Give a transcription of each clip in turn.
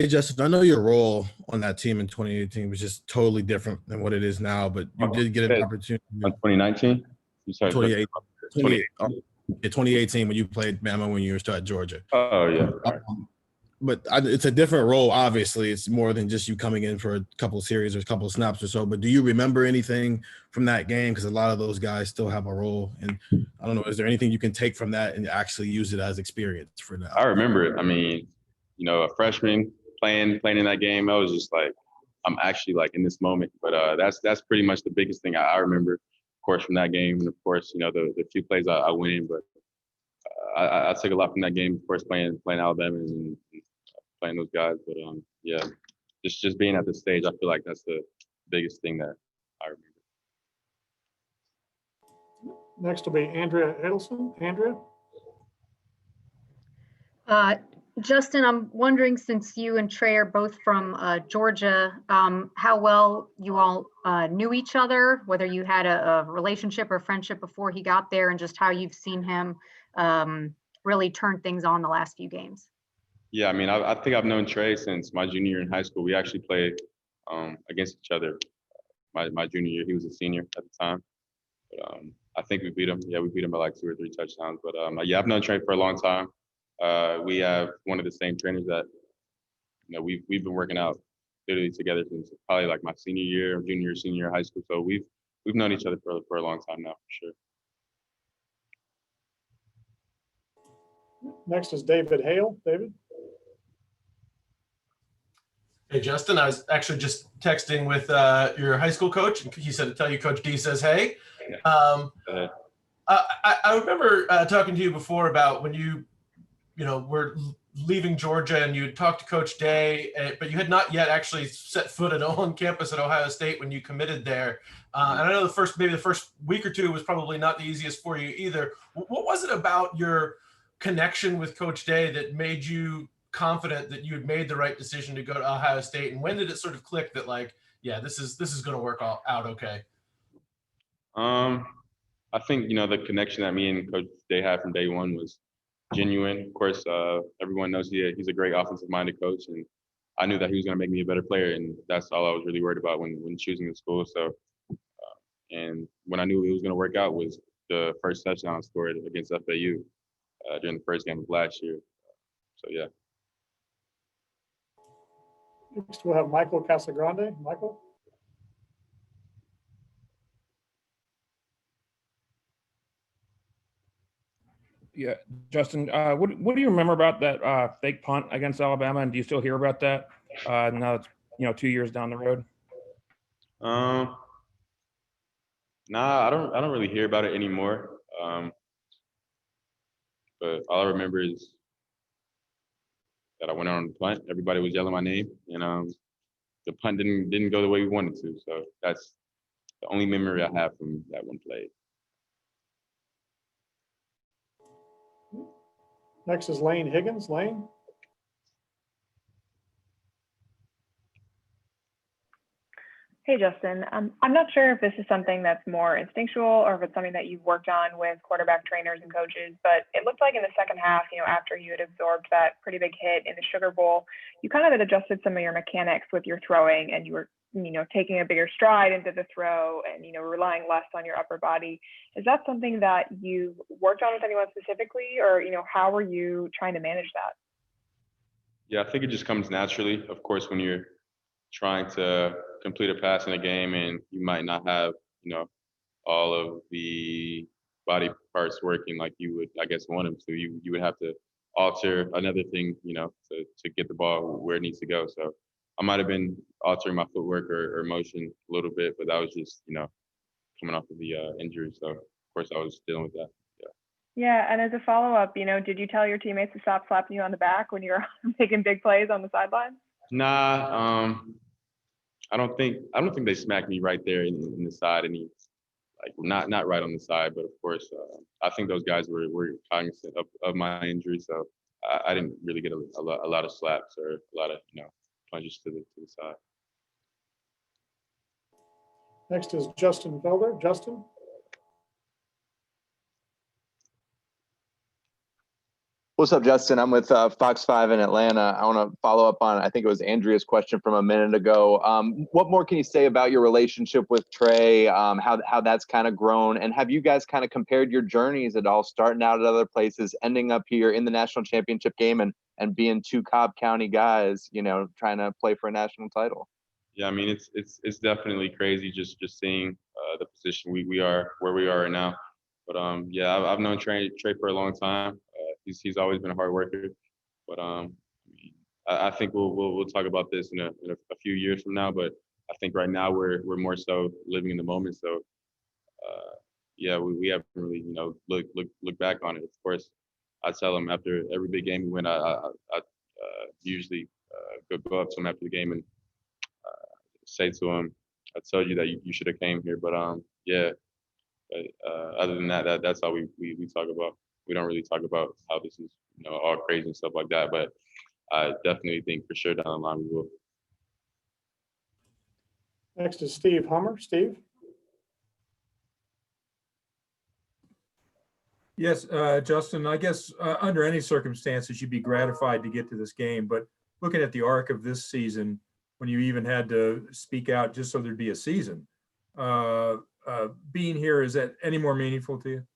Hey, Justin, I know your role on that team in 2018 was just totally different than what it is now, but you did get an opportunity on 2019. You started 2018 when you played Bama when you were still at Georgia. Oh yeah. Right. But it's a different role. Obviously, it's more than just you coming in for a couple of series or a couple of snaps or so. But do you remember anything from that game? Because a lot of those guys still have a role. And I don't know, is there anything you can take from that and actually use it as experience for now? I remember it. I mean, a freshman playing in that game, I was just like, I'm actually like in this moment. But that's pretty much the biggest thing I remember, of course, from that game. And of course, the few plays I went in. But I took a lot from that game, of course, playing Alabama and playing those guys. But yeah, just being at this stage, I feel like that's the biggest thing that I remember. Next will be Andrea Adelson. Andrea? Justin, I'm wondering, since you and Trey are both from Georgia, how well you all knew each other, whether you had a relationship or friendship before he got there, and just how you've seen him really turn things on the last few games. Yeah, I mean, I think I've known Trey since my junior year in high school. We actually played against each other my junior year. He was a senior at the time. But I think we beat him. Yeah, we beat him by like 2 or 3 touchdowns. But yeah, I've known Trey for a long time. We have one of the same trainers that we've been working out literally together since probably like my senior year, junior, senior year of high school. So we've known each other for a long time now, for sure. Next is David Hale. David? Hey, Justin, I was actually just texting with your high school coach, and he said to tell you Coach D says hey. I remember talking to you before about when you were leaving Georgia and you talked to Coach Day, but you had not yet actually set foot on campus at Ohio State when you committed there. And I know maybe the first week or two was probably not the easiest for you either. What was it about your connection with Coach Day that made you confident that you had made the right decision to go to Ohio State? And when did it sort of click that, like, yeah, this is going to work out okay? I think the connection that me and Coach Day had from day one was genuine. Of course, everyone knows he's a great offensive-minded coach, and I knew that he was going to make me a better player, and that's all I was really worried about when choosing the school. So, and when I knew it was going to work out was the first touchdown I scored against FAU during the first game of last year. So yeah. Next we'll have Michael Casagrande. Michael? Yeah, Justin, what do you remember about that fake punt against Alabama, and do you still hear about that now it's 2 years down the road? Nah, I don't really hear about it anymore. But all I remember is that I went on the punt. Everybody was yelling my name, and the punt didn't go the way we wanted to. So that's the only memory I have from that one play. Next is Lane Higgins. Lane? Hey, Justin. I'm not sure if this is something that's more instinctual or if it's something that you've worked on with quarterback trainers and coaches, but it looked like in the second half, after you had absorbed that pretty big hit in the Sugar Bowl, you kind of had adjusted some of your mechanics with your throwing, and you were, taking a bigger stride into the throw and, relying less on your upper body. Is that something that you've worked on with anyone specifically, or, how are you trying to manage that? Yeah, I think it just comes naturally. Of course, when you're trying to complete a pass in a game and you might not have, all of the body parts working like you would, I guess, want them to. You would have to alter another thing, to get the ball where it needs to go. So I might have been altering my footwork or motion a little bit, but that was just, coming off of the injury. So of course I was dealing with that. Yeah, and as a follow-up, did you tell your teammates to stop slapping you on the back when you were making big plays on the sideline? Nah, I don't think they smacked me right there in the side, not right on the side, but of course, I think those guys were cognizant of my injury, so I didn't really get a lot of slaps or a lot of punches to the side. Next is Justin Felder. Justin? What's up, Justin? I'm with Fox 5 in Atlanta. I want to follow up on, I think it was Andrea's question from a minute ago. What more can you say about your relationship with Trey, how that's kind of grown? And have you guys kind of compared your journeys at all, starting out at other places, ending up here in the national championship game and being two Cobb County guys, you know, trying to play for a national title? Yeah, I mean, it's definitely crazy just seeing the position we are where we are right now. But yeah, I've known Trey for a long time. He's always been a hard worker. But I think we'll talk about this in a few years from now. But I think right now we're more so living in the moment. So yeah, we haven't really look back on it. Of course, I tell him after every big game we win, I usually go up to him after the game and say to him, I told you that you should have came here. But yeah. But other than that, that's all we talk about. We don't really talk about how this is, all crazy and stuff like that. But I definitely think for sure down the line we will. Next is Steve Hummer. Steve? Yes, Justin, I guess under any circumstances, you'd be gratified to get to this game. But looking at the arc of this season, when you even had to speak out just so there'd be a season, being here, is that any more meaningful to you?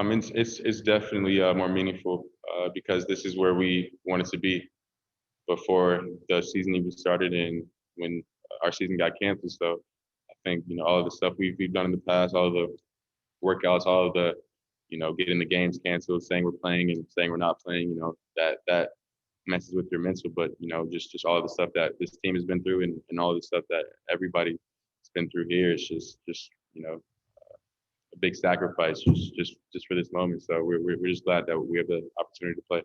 It's definitely more meaningful because this is where we wanted to be before the season even started and when our season got canceled. So I think all of the stuff we've done in the past, all of the workouts, all of the getting the games canceled, saying we're playing and saying we're not playing, that messes with your mental. But just all of the stuff that this team has been through and all the stuff that everybody's been through here, it's just a big sacrifice just for this moment. So we're just glad that we have the opportunity to play.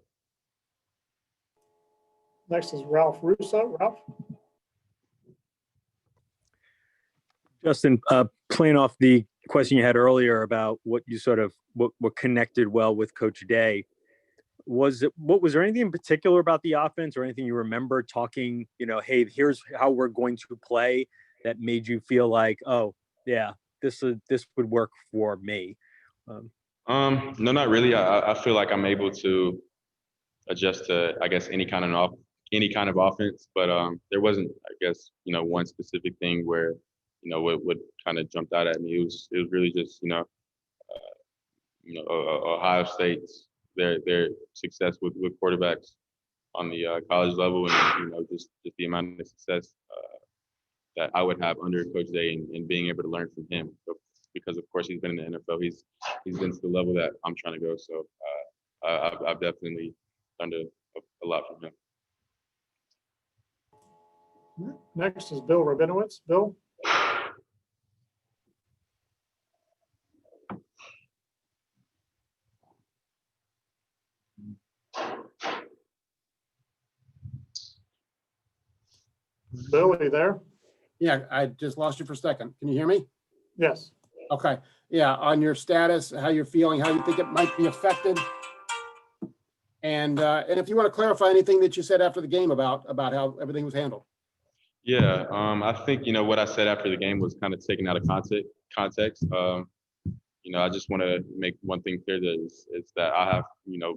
Next is Ralph Russo. Ralph? Justin, playing off the question you had earlier about what you what connected well with Coach Day, was there anything in particular about the offense or anything you remember talking, hey, here's how we're going to play, that made you feel like, oh yeah, this would work for me? No, not really. I feel like I'm able to adjust to, I guess, any kind of offense, but there wasn't, I guess, one specific thing where what kind of jumped out at me. It was really just Ohio State's their success with quarterbacks on the college level, and just the amount of success that I would have under Coach Day and being able to learn from him. So, because of course he's been in the NFL, he's been to the level that I'm trying to go. So I've definitely learned a lot from him. Next is Bill Rabinowitz. Bill? Bill, are you there? Yeah, I just lost you for a second. Can you hear me? Yes. Okay. Yeah, on your status, how you're feeling, how you think it might be affected. And if you want to clarify anything that you said after the game about how everything was handled. Yeah, I think, what I said after the game was kind of taken out of context. I just want to make one thing clear that is that I have,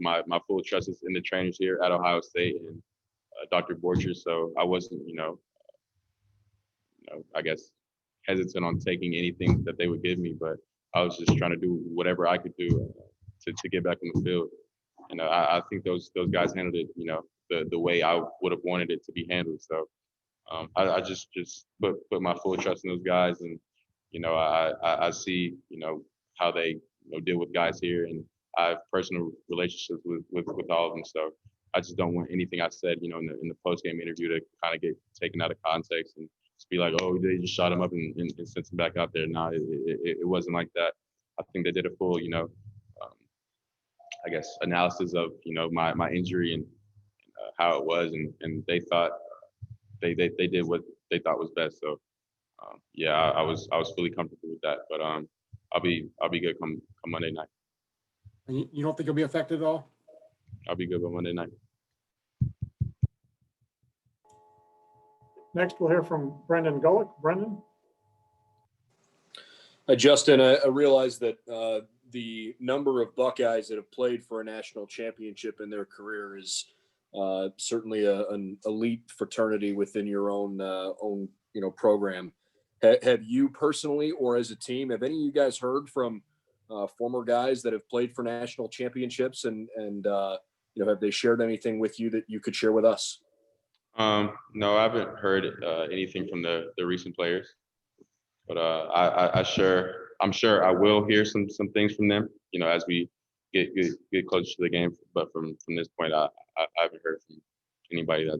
my full trust is in the trainers here at Ohio State and Dr. Borcher. So I wasn't, I guess, hesitant on taking anything that they would give me, but I was just trying to do whatever I could do to get back on the field. And I think those guys handled it, the way I would have wanted it to be handled. So I just put my full trust in those guys, and I see how they deal with guys here, and I have personal relationships with all of them. So I just don't want anything I said, in the post game interview to kind of get taken out of context and just be like, oh, they just shot him up and sent him back out there. No, it wasn't like that. I think they did a full, I guess, analysis of my injury and how it was, and they thought they did what they thought was best. So yeah, I was fully comfortable with that. But I'll be good come Monday night. And you don't think you'll be affected at all? I'll be good by Monday night. Next, we'll hear from Brendan Golick. Brendan? Justin, I realize that the number of Buckeyes that have played for a national championship in their career is certainly an elite fraternity within your own program. Have you personally, or as a team, have any of you guys heard from former guys that have played for national championships, and have they shared anything with you that you could share with us? No, I haven't heard anything from the recent players, but I'm sure I will hear some things from them, as we get closer to the game. But from this point, I haven't heard from anybody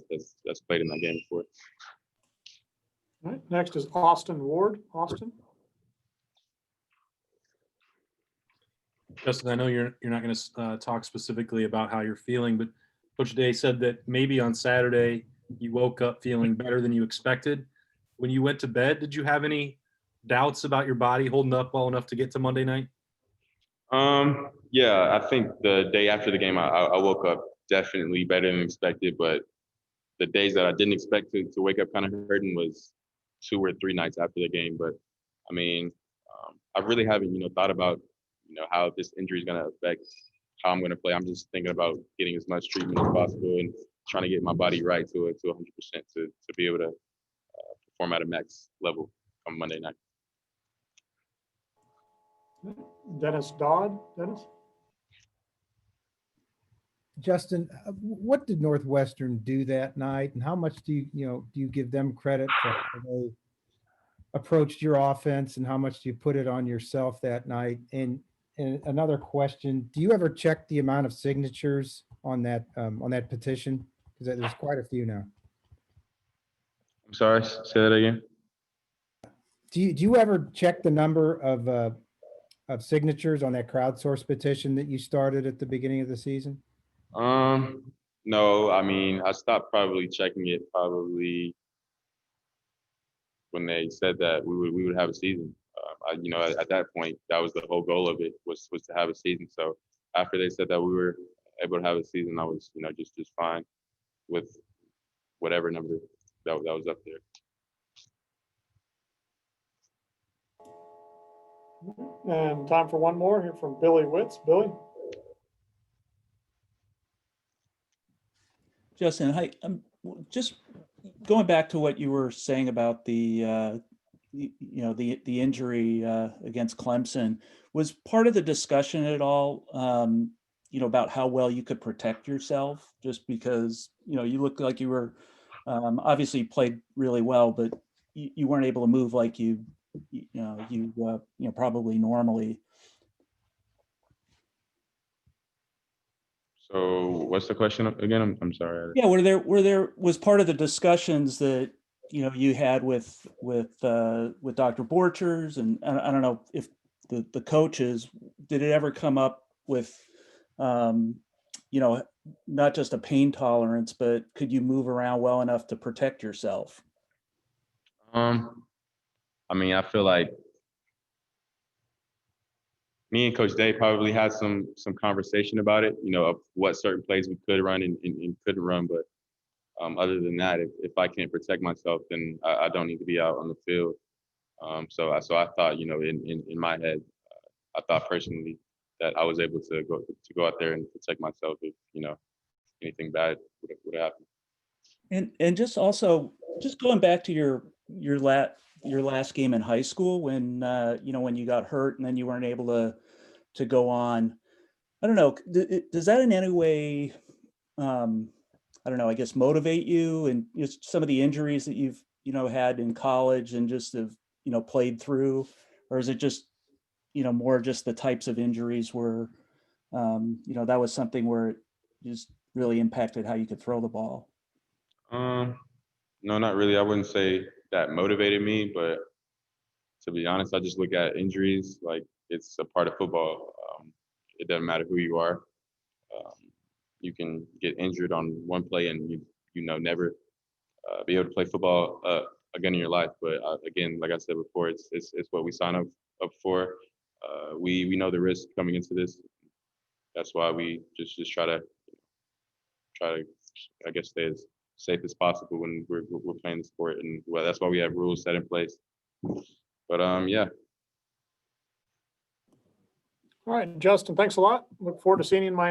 that's played in that game before. All right, next is Austin Ward. Austin? Justin, I know you're not going to talk specifically about how you're feeling, but Coach Day said that maybe on Saturday you woke up feeling better than you expected. When you went to bed, did you have any doubts about your body holding up well enough to get to Monday night? Yeah, I think the day after the game, I woke up definitely better than expected, but the days that I didn't expect to wake up kind of hurting was 2 or 3 nights after the game. But I mean, I really haven't, thought about, how this injury is going to affect how I'm going to play. I'm just thinking about getting as much treatment as possible and trying to get my body right to 100% to be able to perform at a max level on Monday night. Dennis Dodd. Dennis? Justin, what did Northwestern do that night, and how much do you give them credit for how they approached your offense, and how much do you put it on yourself that night? And another question: do you ever check the amount of signatures on that petition? Because there's quite a few now. I'm sorry, say that again. Do you ever check the number of signatures on that crowdsourced petition that you started at the beginning of the season? No, I mean, I stopped probably checking it when they said that we would have a season. At that point, that was the whole goal of it was to have a season. So after they said that we were able to have a season, I was, just fine with whatever number that was up there. And time for one more here from Billy Witz. Billy? Justin, hi. Just going back to what you were saying about the injury against Clemson. Was part of the discussion at all, about how well you could protect yourself? Just because you look like you were obviously played really well, but you weren't able to move like you probably normally. So what's the question again? I'm sorry. Yeah, was part of the discussions that you had with Dr. Borchers, and I don't know if the coaches, did it ever come up with not just a pain tolerance, but could you move around well enough to protect yourself? I mean, I feel like me and Coach Day probably had some conversation about it, of what certain plays we could run and couldn't run. But other than that, if I can't protect myself, then I don't need to be out on the field. So I thought, in my head, I thought personally that I was able to go out there and protect myself if anything bad would happen. And just going back to your last game in high school when when you got hurt and then you weren't able to go on. I don't know. Does that in any way, I don't know, I guess motivate you and just some of the injuries that you've had in college and just have played through, or is it just more just the types of injuries where that was something where it just really impacted how you could throw the ball? No, not really. I wouldn't say that motivated me, but to be honest, I just look at injuries like it's a part of football. It doesn't matter who you are. You can get injured on one play and never be able to play football again in your life. But again, like I said before, it's what we sign up for. We know the risk coming into this. That's why we just try to I guess stay as safe as possible when we're playing the sport, and that's why we have rules set in place. But yeah. All right, Justin, thanks a lot. Look forward to seeing you in Miami.